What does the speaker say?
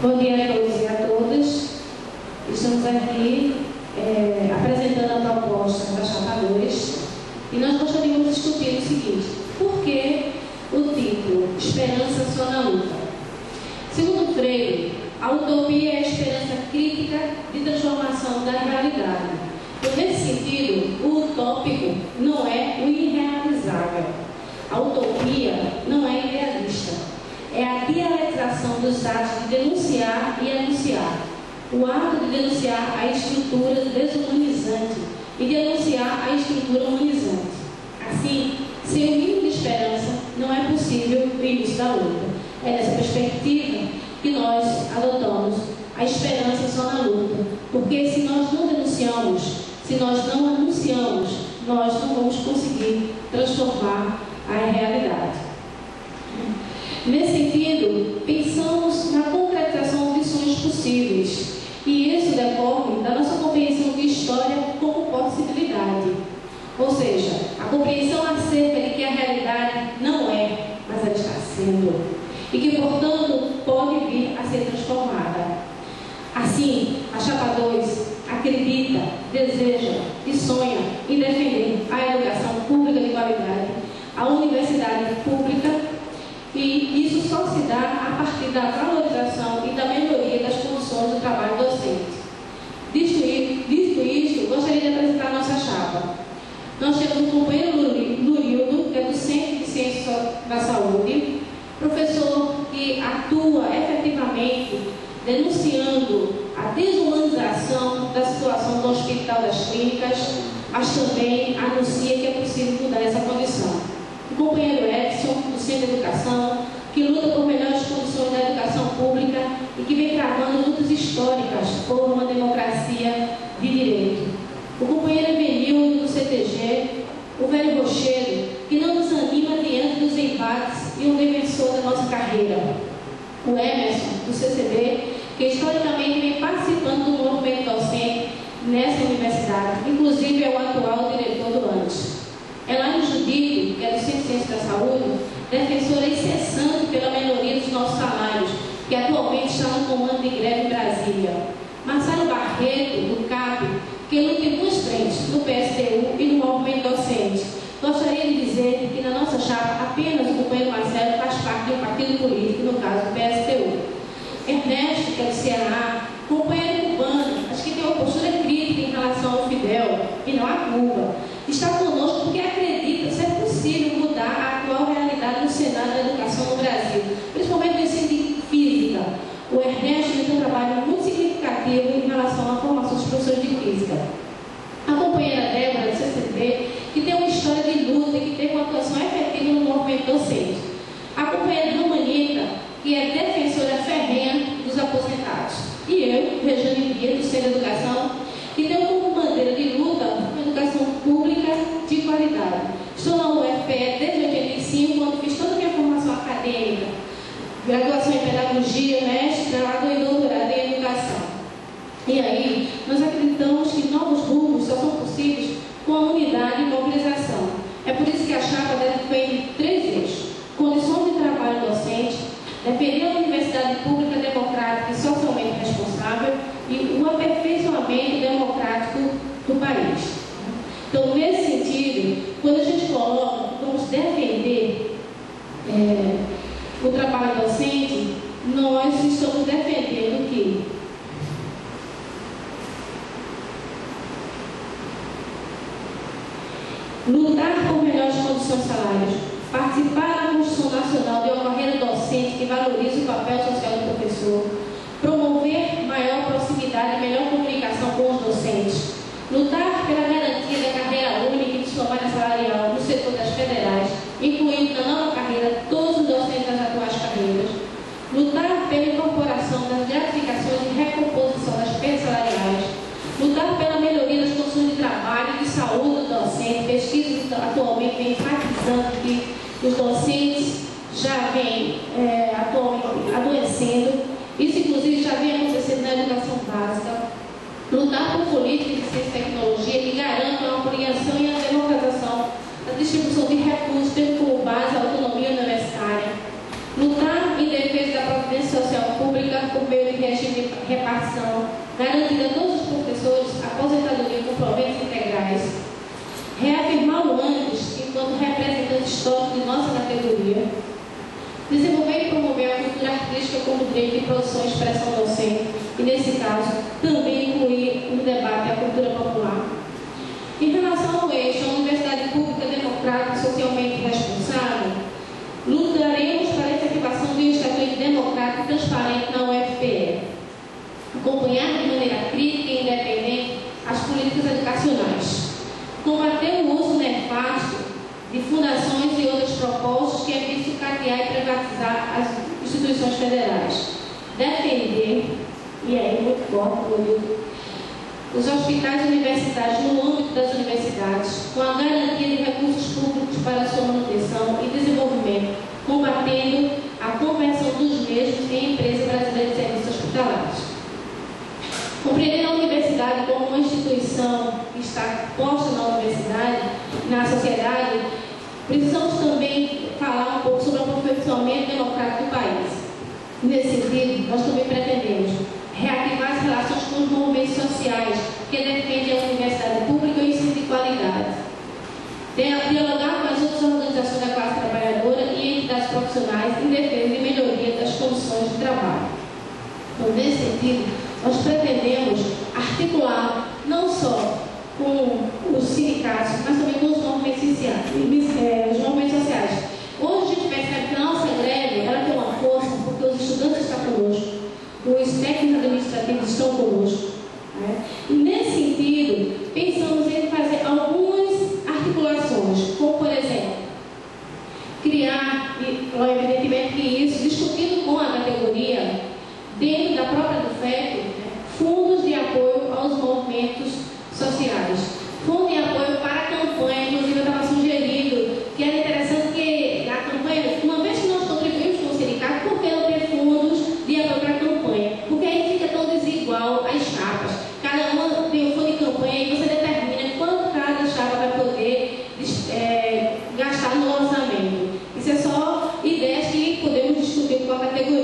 Bom dia a todos e a todas. Estamos aqui apresentando a proposta da Chapa 2 e nós gostaríamos de discutir o seguinte: por que o título Esperança só na luta? Segundo Freire, a utopia é a esperança crítica de transformação da realidade. Então, nesse sentido, o utópico não é o irrealizável. A utopia não é idealista. É a dialetização dos atos de denunciar e anunciar. O ato de denunciar a estrutura desumanizante e de anunciar a estrutura humanizante. Assim, sem o mínimo de esperança, não é possível o início da luta. É nessa perspectiva que nós adotamos a esperança só na luta. Porque se nós não denunciamos, se nós não anunciamos, nós não vamos conseguir transformar a realidade. Nesse sentido, pensamos na concretização de sonhos possíveis, e isso decorre da nossa compreensão de história como possibilidade, ou seja, a compreensão acerca de que a realidade não é, mas ela está sendo, e que, portanto, pode vir a ser transformada. Assim, a Chapa 2 acredita, deseja e sonha em defender a educação pública de qualidade, a universidade pública, e isso só se dá a partir da valorização e da melhoria das condições do trabalho docente. Dito isto, gostaria de apresentar a nossa chapa. Nós temos o companheiro Lurildo, que é docente de Ciências da Saúde, professor que atua efetivamente denunciando a desumanização da situação do Hospital das Clínicas, mas também anuncia que é possível mudar essa condição. O companheiro Edson, do Centro de Educação, que luta por melhores condições da educação pública e que vem travando lutas históricas por uma democracia de direito. O companheiro Evenildo, do CTG, o velho Rochedo, que não nos anima diante dos embates e um defensor da nossa carreira. O Emerson, do CCB, que historicamente vem participando do movimento docente nessa universidade, inclusive é o atual diretor do ANTE. Elaine Judite, que é do Centro de Ciências da Saúde, defensora incessante pela melhoria dos nossos salários, que atualmente está no comando de greve em Brasília. Marcelo Barreto, do CAP, que luta em duas frentes, no PSTU e no movimento docente. Gostaria de dizer que na nossa chapa apenas o companheiro Marcelo faz parte de um partido político, no caso do PSTU. Ernesto, que é do Ceará, companheiro cubano, acho que tem uma postura crítica em relação ao Fidel e não a Cuba, está conosco porque acredita ser possível mudar a atual realidade do cenário da educação no Brasil, principalmente no ensino de física. O Ernesto tem um trabalho muito significativo em relação à formação dos professores de física. A companheira Débora, do CCB, que tem uma história de luta e que teve uma atuação efetiva no movimento docente. A companheira Romanita, que é defensora ferrenha dos aposentados. E eu, Regiane Bia, do Centro de Educação, que tenho como bandeira de luta uma educação pública de qualidade. Estou na UFPE desde 85, quando fiz toda a minha formação acadêmica, graduação em pedagogia, mestrado e doutorado em educação. E aí, nós acreditamos que novos rumos só são possíveis com a unidade e mobilização. É por isso que a chapa defende três eixos: condições de trabalho docente, defender a universidade pública democrática e socialmente responsável e o aperfeiçoamento democrático do país. Então, nesse sentido, quando a gente coloca, vamos defender o trabalho docente, nós estamos defendendo que lutar por melhores condições salariais, participar da Constituição Nacional de uma carreira docente que valorize o papel social do professor, promover maior proximidade e melhor comunicação com os docentes, lutar pela garantia da carreira única e de sua malha salarial no setor das federais, incluindo na nova carreira todos os docentes das atuais carreiras, lutar pela incorporação das gratificações e recomposição das perdas salariais, lutar pela melhoria das condições de trabalho e de saúde do docente. Pesquisas atualmente vêm enfatizando que os docentes já vêm atualmente adoecendo. Isso, inclusive, já vem acontecendo na educação básica. Lutar por políticas de ciência e tecnologia que garantam a ampliação e a democratização da distribuição de recursos, tendo como base a autonomia universitária. Lutar em defesa da providência social pública por meio de repartição, garantir a todos os professores aposentadoria com proventos integrais, reafirmar o ANDES enquanto representante histórico de nossa categoria, desenvolver e promover a cultura artística como direito de produção e expressão docente, e nesse caso, também incluir no debate a cultura popular. Em relação ao eixo, a universidade pública democrática e socialmente responsável, lutaremos para a efetivação de um estatuto democrático e transparente na UFPE, acompanhar de maneira crítica e independente as políticas educacionais, combater o uso nefasto de fundações e outros propósitos que é visto catear e privatizar as instituições federais, defender, e aí muito forte, os hospitais universitários no âmbito das universidades, com a garantia de recursos públicos para sua manutenção e desenvolvimento, combatendo a conversão dos mesmos em empresa brasileira de serviços hospitalares. Compreendendo a universidade como uma instituição que está posta na universidade, na sociedade, precisamos também falar um pouco sobre o aperfeiçoamento democrático do país. Nesse sentido, nós também pretendemos reativar as relações com os movimentos sociais que defendem a universidade pública e o ensino de qualidade. Dialogar com as outras organizações da classe trabalhadora e entidades profissionais em defesa e melhoria das condições de trabalho. Então, nesse sentido, nós pretendemos articular não só com os sindicatos, mas também com os movimentos sociais. Hoje a gente percebe que a nossa greve ela tem uma força porque os estudantes estão conosco, os técnicos administrativos estão conosco. Né? E nesse sentido, pensamos em fazer algumas articulações, como por exemplo, criar, evidentemente que isso, discutindo com a categoria, dentro da própria do FEP, fundos de apoio aos movimentos sociais. Fundo de apoio para a campanha, inclusive eu estava sugerindo que era interessante que a campanha, uma vez que nós contribuímos com o sindicato, por que não ter fundos de apoio para a campanha? Porque aí fica tão desigual as chapas. Cada uma tem um fundo de campanha e você determina quanto cada chapa vai poder gastar no orçamento. Isso é só ideias que podemos discutir com a categoria.